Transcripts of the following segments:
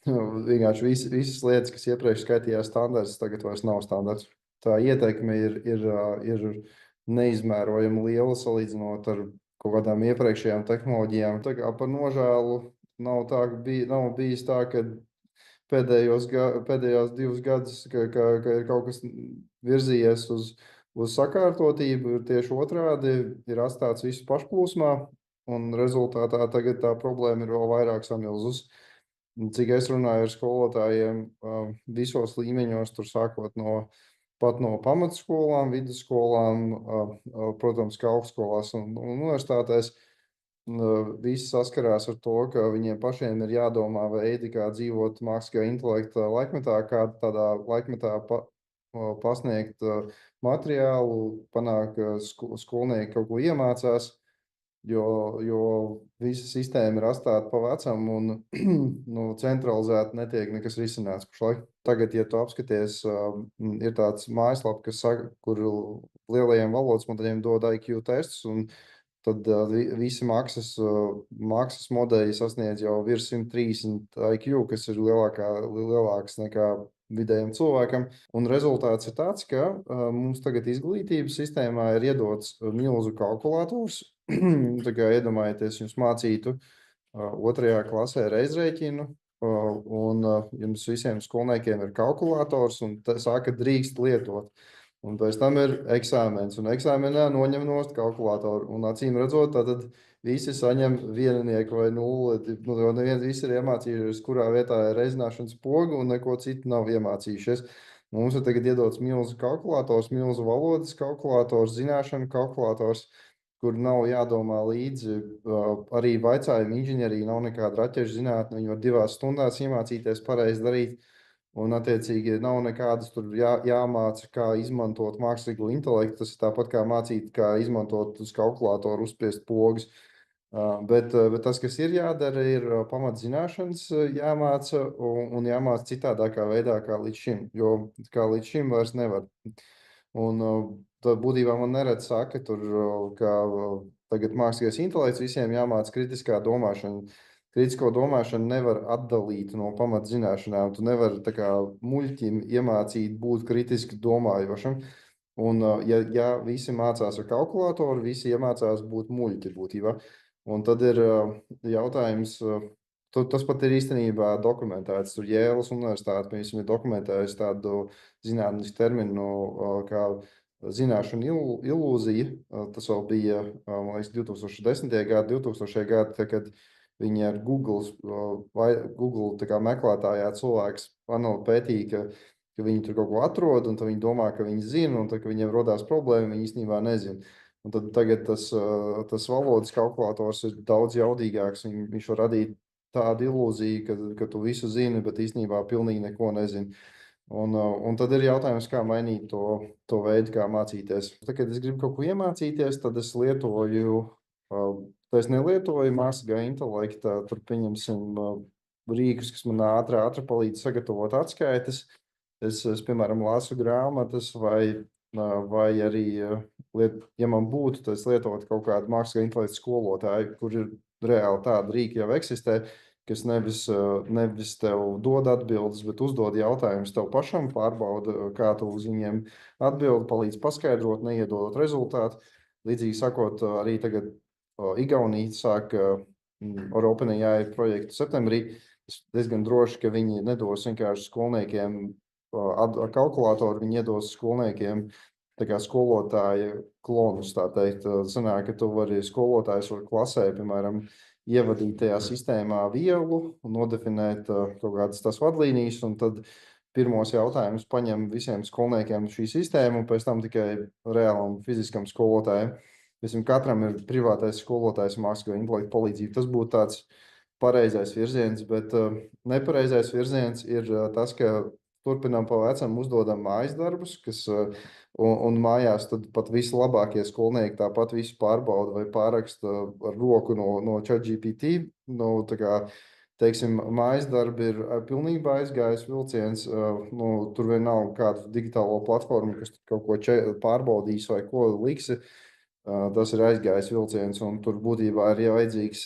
Vienkārši visas lietas, kas iepriekš skaitījās standarts, tagad vairs nav standarts. Tā ietekme ir neizmērojami liela salīdzinot ar kaut kādām iepriekšējām tehnoloģijām. Tā kā par nožēlu nav bijis tā, ka pēdējos 2 gadus, ka ir kaut kas virzījies uz sakārtotību, ir tieši otrādi, ir atstāts viss pašplūsmā, un rezultātā tagad tā problēma ir vēl vairāk samilzus. Cik es runāju ar skolotājiem visos līmeņos, tur sākot pat no pamatskolām, vidusskolām, protams, kā augstskolās un universitātēs, visi saskarās ar to, ka viņiem pašiem ir jādomā veidi, kā dzīvot mākslīgā intelekta laikmetā, kā tādā laikmetā pasniegt materiālu, panākt, ka skolnieki kaut ko iemācās. Jo visa sistēma ir atstāta pa vecam un centralizēti netiek nekas risināts pašlaik. Tagad, ja tu apskaties, ir tāds mājaslapa, kas saka, kur lielajiem valodas modeļiem dod IQ testus, un tad visi mākslas modeļi sasniedz jau virs 130 IQ, kas ir lielāks nekā vidējam cilvēkam. Un rezultāts ir tāds, ka mums tagad izglītības sistēmā ir iedots milzu kalkulators. Tā kā iedomājieties, jums mācītu 2. klasē reizrēķinu, un jums visiem skolniekiem ir kalkulators, un saka, drīkst lietot. Un pēc tam ir eksāmens, un eksāmenā noņem nost kalkulatoru. Un acīm redzot, tad visi saņem viennieku vai nulli. Jo visi ir iemācījušies, kurā vietā ir reizināšanas poga, un neko citu nav iemācījušies. Mums ir tagad iedots milzu kalkulators, milzu valodas kalkulators, zināšanu kalkulators, kur nav jādomā līdzi. Arī vaicājuma inženierija nav nekāda raķešu zinātne. Viņi var 2 stundās iemācīties pareizi darīt. Un, attiecīgi, nav nekādas tur jāmāca, kā izmantot mākslīgo intelektu. Tas ir tāpat kā mācīt, kā izmantot uz kalkulātoru uzspiest pogas. Bet tas, kas ir jādara, ir pamatzināšanas jāmāca un jāmāca citādākā veidā kā līdz šim, jo kā līdz šim vairs nevar. Un tad būtībā man neredz saka, ka tagad mākslīgais intelekts visiem jāmāca kritiskā domāšana. Kritisko domāšanu nevar atdalīt no pamatzināšanām. Tu nevari tā kā muļķim iemācīt būt kritiski domājošam. Un, ja visi mācās ar kalkulatoru, visi iemācās būt muļķi būtībā. Un tad ir jautājums, tas pat ir īstenībā dokumentēts. Tur Jēlas universitāte, piemēram, ir dokumentējusi tādu zinātnisku terminu kā zināšanu ilūzija. Tas vēl bija, man liekas, 2010. gadi, 2000. gadi, kad viņi ar Google tā kā meklētājā cilvēks pētīja, ka viņi tur kaut ko atrod, un tad viņi domā, ka viņi zina, un tad, kad viņiem rodās problēma, viņi īstenībā nezina. Un tad tagad tas valodas kalkulators ir daudz jaudīgāks. Viņš var radīt tādu ilūziju, ka tu visu zini, bet īstenībā pilnīgi neko nezini. Un tad ir jautājums, kā mainīt to veidu, kā mācīties. Tad, kad es gribu kaut ko iemācīties, tad es lietoju. Es nelietoju mākslīgā intelekta, tur pieņemsim rīkus, kas man ātri palīdz sagatavot atskaites. Es piemēram, lasu grāmatas vai arī, ja man būtu, tad es lietotu kaut kādu mākslīgā intelekta skolotāju, kur ir reāli tāda rīka jau eksistē, kas nevis tev dod atbildes, bet uzdod jautājumus tev pašam, pārbauda, kā tu uz viņiem atbildi, palīdz paskaidrot, neiedodot rezultātu. Līdzīgi sakot, arī tagad Igaunija sāk ar OpenAI projektu septembrī. Es diezgan droši, ka viņi nedos vienkārši skolniekiem ar kalkulātoru, viņi iedos skolniekiem tā kā skolotāja klonus, tā teikt. Sanāk, ka tu vari skolotājs var klasē, piemēram, ievadīt tajā sistēmā vielu un nodefinēt kaut kādas tās vadlīnijas, un tad pirmos jautājumus paņem visiem skolniekiem šī sistēma, un pēc tam tikai reālam fiziskam skolotājiem. Katram ir privātais skolotājs mākslīgā intelekta palīdzība. Tas būtu tāds pareizais virziens, bet nepareizais virziens ir tas, ka turpinām pa vecam uzdodam mājas darbus, un mājās tad pat vislabākie skolnieki tāpat visu pārbauda vai pāraksta ar roku no ChatGPT. Tā kā, teiksim, mājas darbi ir pilnībā aizgājis vilciens. Tur vien nav kādu digitālo platformu, kas kaut ko pārbaudīs vai ko liksi. Tas ir aizgājis vilciens, un tur būtībā ir vajadzīgs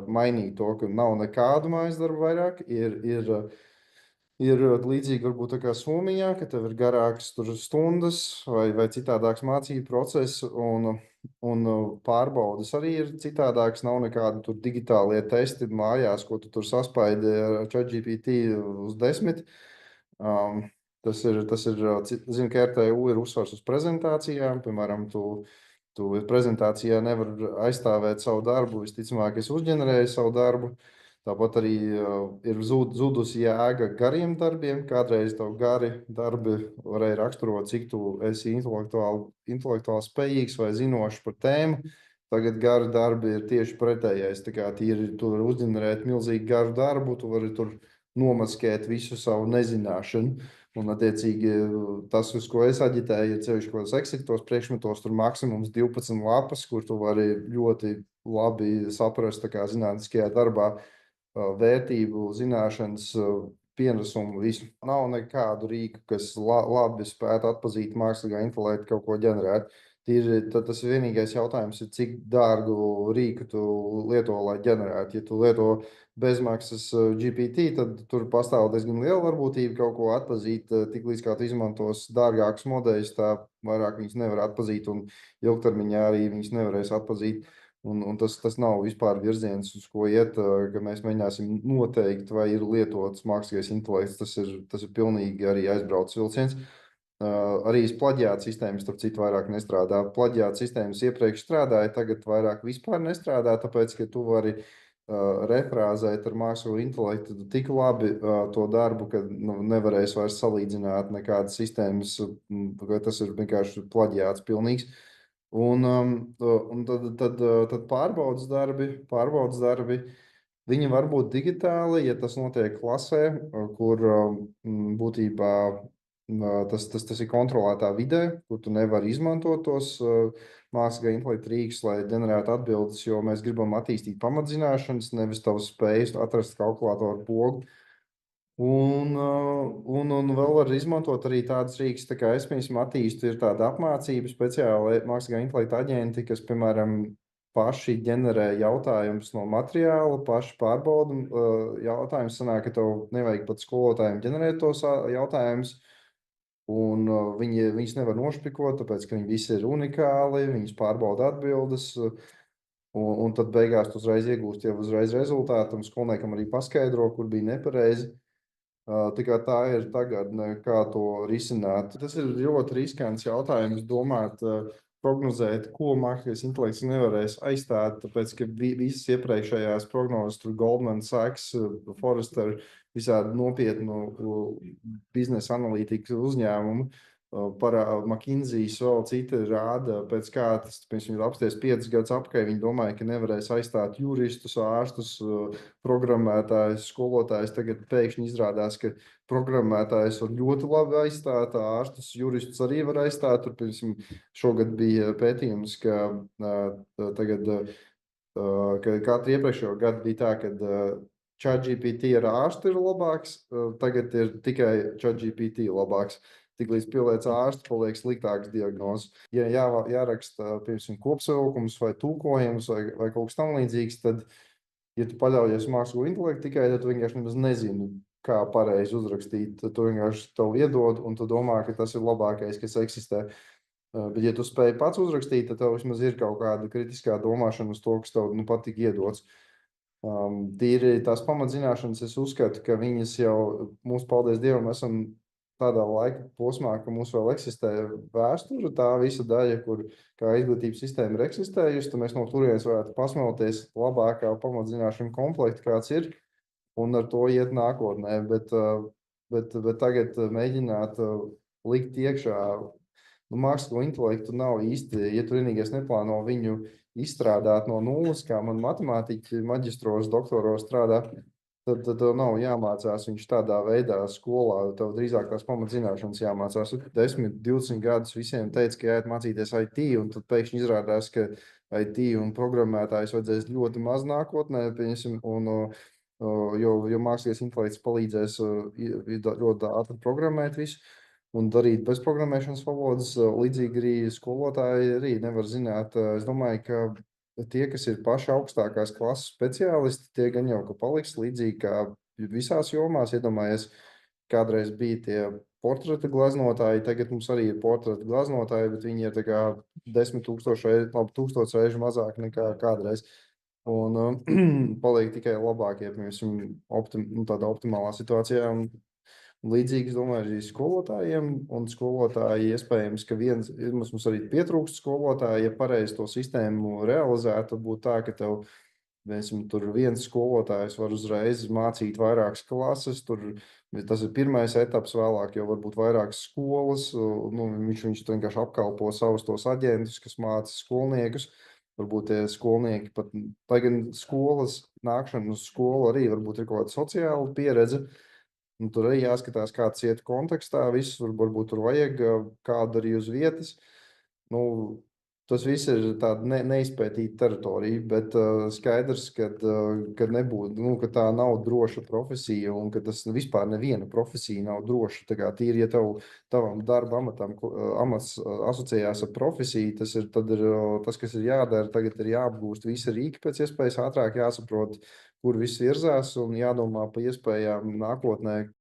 mainīt to, ka nav nekādu mājas darbu vairāk. Ir ir līdzīgi varbūt tā kā Somijā, ka tev ir garākas tur stundas vai citādāks mācību process un pārbaudas arī ir citādāks. Nav nekādi tur digitālie testi mājās, ko tu tur saspaidi ar ChatGPT uz 10. Um, zinu, ka RTU ir uzsvars uz prezentācijām. Piemēram, tu prezentācijā nevar aizstāvēt savu darbu. Visticamāk, es uzģenerēju savu darbu. Tāpat arī ir zudusi jēga gariem darbiem. Kādreiz tev gari darbi varēja raksturot, cik tu esi intelektuāli spējīgs vai zinošs par tēmu. Tagad gari darbi ir tieši pretējais. Tā kā tīri tu vari uzģenerēt milzīgi garu darbu, tu vari tur nomaskēt visu savu nezināšanu. Un, attiecīgi, tas, uz ko es aģitēju, ir ceļš, ko es eksiktos priekšmetos, tur maksimums 12 lapas, kur tu vari ļoti labi saprast, tā kā zinātniskajā darbā, vērtību, zināšanas, pienesumu, visu. Nav nekādu rīku, kas labi spētu atpazīt mākslīgā intelekta kaut ko ģenerēt. Tas vienīgais jautājums ir, cik dārgu rīku tu lieto, lai ģenerētu. Ja tu lieto bezmaksas GPT, tad tur pastāv diezgan liela varbūtība kaut ko atpazīt. Tiklīdz kā tu izmantos dārgākus modeļus, tā vairāk viņus nevar atpazīt, un ilgtermiņā arī viņus nevarēs atpazīt. Un tas nav vispār virziens, uz ko iet, ka mēs mēģināsim noteikt, vai ir lietots mākslīgais intelekts. Tas ir pilnīgi arī aizbraucis vilciens. Arī plaģiāta sistēmas, starp citu, vairāk nestrādā. Plaģiāta sistēmas iepriekš strādāja, tagad vairāk vispār nestrādā, tāpēc, ka tu vari refrāzēt ar mākslinieku intelektu tik labi to darbu, ka nevarēs vairs salīdzināt nekādas sistēmas, ka tas ir vienkārši plaģiāts pilnīgs. Un tad pārbaudas darbi, viņi var būt digitāli, ja tas notiek klasē, kur būtībā tas ir kontrolētā vidē, kur tu nevari izmantot tos mākslīgā intelekta rīkus, lai ģenerētu atbildes, jo mēs gribam attīstīt pamatzināšanas, nevis tavas spējas atrast kalkulātoru pogu. Un vēl var izmantot arī tādas rīks, tā kā es, piemēram, attīstu, ir tāda apmācība speciāli mākslīgā intelekta aģenti, kas, piemēram, paši ģenerē jautājumus no materiāla, paši pārbauda jautājumus. Sanāk, ka tev nevajag pat skolotājiem ģenerēt tos jautājumus, un viņus nevar nošpikot, tāpēc, ka viņi visi ir unikāli, viņus pārbauda atbildes, un tad beigās tu uzreiz iegūst jau uzreiz rezultātu, un skolniekam arī paskaidro, kur bija nepareizi. Tikai tā ir tagadne, kā to risināt. Tas ir ļoti riskants jautājums domāt, prognozēt, ko mākslīgais intelekts nevarēs aizstāt, tāpēc, ka visas iepriekšējās prognozes, tur Goldman Sachs, Forrester, visādi nopietnu biznesa analītikas uzņēmumu, McKinsey's vēl citi rāda, pēc kā tas, piemēram, ir apsties 5 gadus apkārt, viņi domāja, ka nevarēs aizstāt juristus, ārstus, programmētājus, skolotājus. Tagad pēkšņi izrādās, ka programmētājus var ļoti labi aizstāt, ārstus, juristus arī var aizstāt. Tur, piemēram, šogad bija pētījums, ka tagad, ka katru iepriekšējo gadu bija tā, ka ChatGPT ar ārstu ir labāks, tagad ir tikai ChatGPT labāks. Tiklīdz pieliec ārstu, paliek sliktāks diagnozes. Ja jāraksta, piemēram, kopsavilkums vai tulkojums vai kaut kas tam līdzīgs, tad, ja tu paļaujies uz mākslīgo intelektu tikai, tad tu vienkārši nemaz nezini, kā pareizi uzrakstīt. Tad tu vienkārši tev iedod, un tu domā, ka tas ir labākais, kas eksistē. Bet, ja tu spēj pats uzrakstīt, tad tev vismaz ir kaut kāda kritiskā domāšana uz to, kas tev patīk iedots. Tīri tās pamatzināšanas, es uzskatu, ka viņas jau, mūsu paldies Dievam, esam tādā laika posmā, ka mums vēl eksistē vēsture, tā visa daļa, kur kā izglītības sistēma ir eksistējusi, tad mēs no turienes varētu pasmelties labākā pamatzināšana komplekta, kāds ir, un ar to iet nākotnē. Bet tagad mēģināt likt iekšā mākslīgo intelektu nav īsti, ja tu vienīgais neplāno viņu izstrādāt no nulles, kā man matemātiķi maģistros, doktoros strādā, tad tev nav jāmācās viņš tādā veidā skolā. Tev drīzāk tās pamatzināšanas jāmācās. 10, 20 gadus visiem teica, ka jāiet mācīties IT, un tad pēkšņi izrādās, ka IT un programmētājs vajadzēs ļoti maz nākotnē, jo mākslīgais intelekts palīdzēs ļoti ātri programmēt visu un darīt bez programmēšanas valodas. Līdzīgi arī skolotāji arī nevar zināt. Es domāju, ka tie, kas ir paši augstākās klases speciālisti, tie gan jau ka paliks līdzīgi kā visās jomās. Iedomājies, kādreiz bija tie portreta gleznotāji, tagad mums arī ir portreta gleznotāji, bet viņi ir tā kā 10,000 reizi, labi, 1000 reižu mazāk nekā kādreiz. Un paliek tikai labākie, piemēram, tādā optimālā situācijā. Un līdzīgi, es domāju, arī skolotājiem, un skolotāji iespējams, ka mums arī pietrūkst skolotāji, ja pareizi to sistēmu realizētu, tad būtu tā, ka tev, tur viens skolotājs var uzreiz mācīt vairākas klases, tas ir pirmais etaps, vēlāk jau varbūt vairākas skolas, viņš vienkārši apkalpo savus tos aģentus, kas māca skolniekus. Varbūt tie skolnieki pat, lai gan skolas nākšana uz skolu arī varbūt ir kaut kāda sociāla pieredze. Un tur arī jāskatās, kāds iet kontekstā, viss varbūt tur vajag kādu arī uz vietas. Tas viss ir tāda neizpētīta teritorija, bet skaidrs, ka nebūtu, ka tā nav droša profesija un ka tas vispār neviena profesija nav droša. Tā kā tīri, ja tavam darba amats asociējās ar profesiju, tad ir tas, kas ir jādara, tagad ir jāapgūst visi rīki pēc iespējas ātrāk, jāsaprot, kur viss virzās un jādomā par iespējām nākotnē,